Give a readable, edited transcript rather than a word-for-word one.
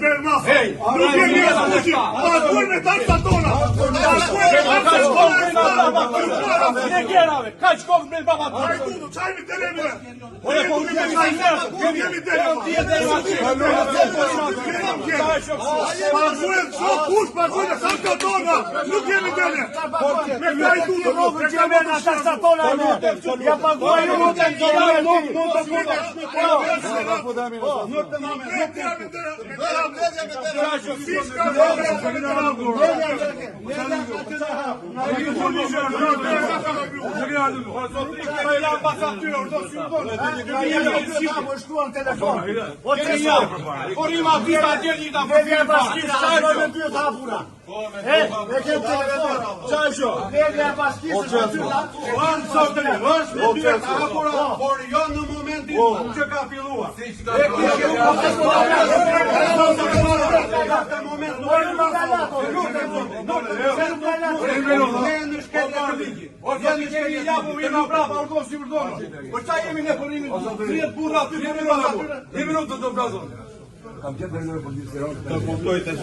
Berma. Nuk jemi askuqi. Paguaj me taksa tona. Ne kjerave, kaq kokë me baba. Hajdudu, çajmi teremine. Ore po jemi Jemi paguaj çdo kush, paguaj me taksa tona. Nuk jemi dele. Me hajdudu, nuk jemi na taksa tona. Ja paguaj nuk por jo në momentin që ka filluar. Kam qenë në policë.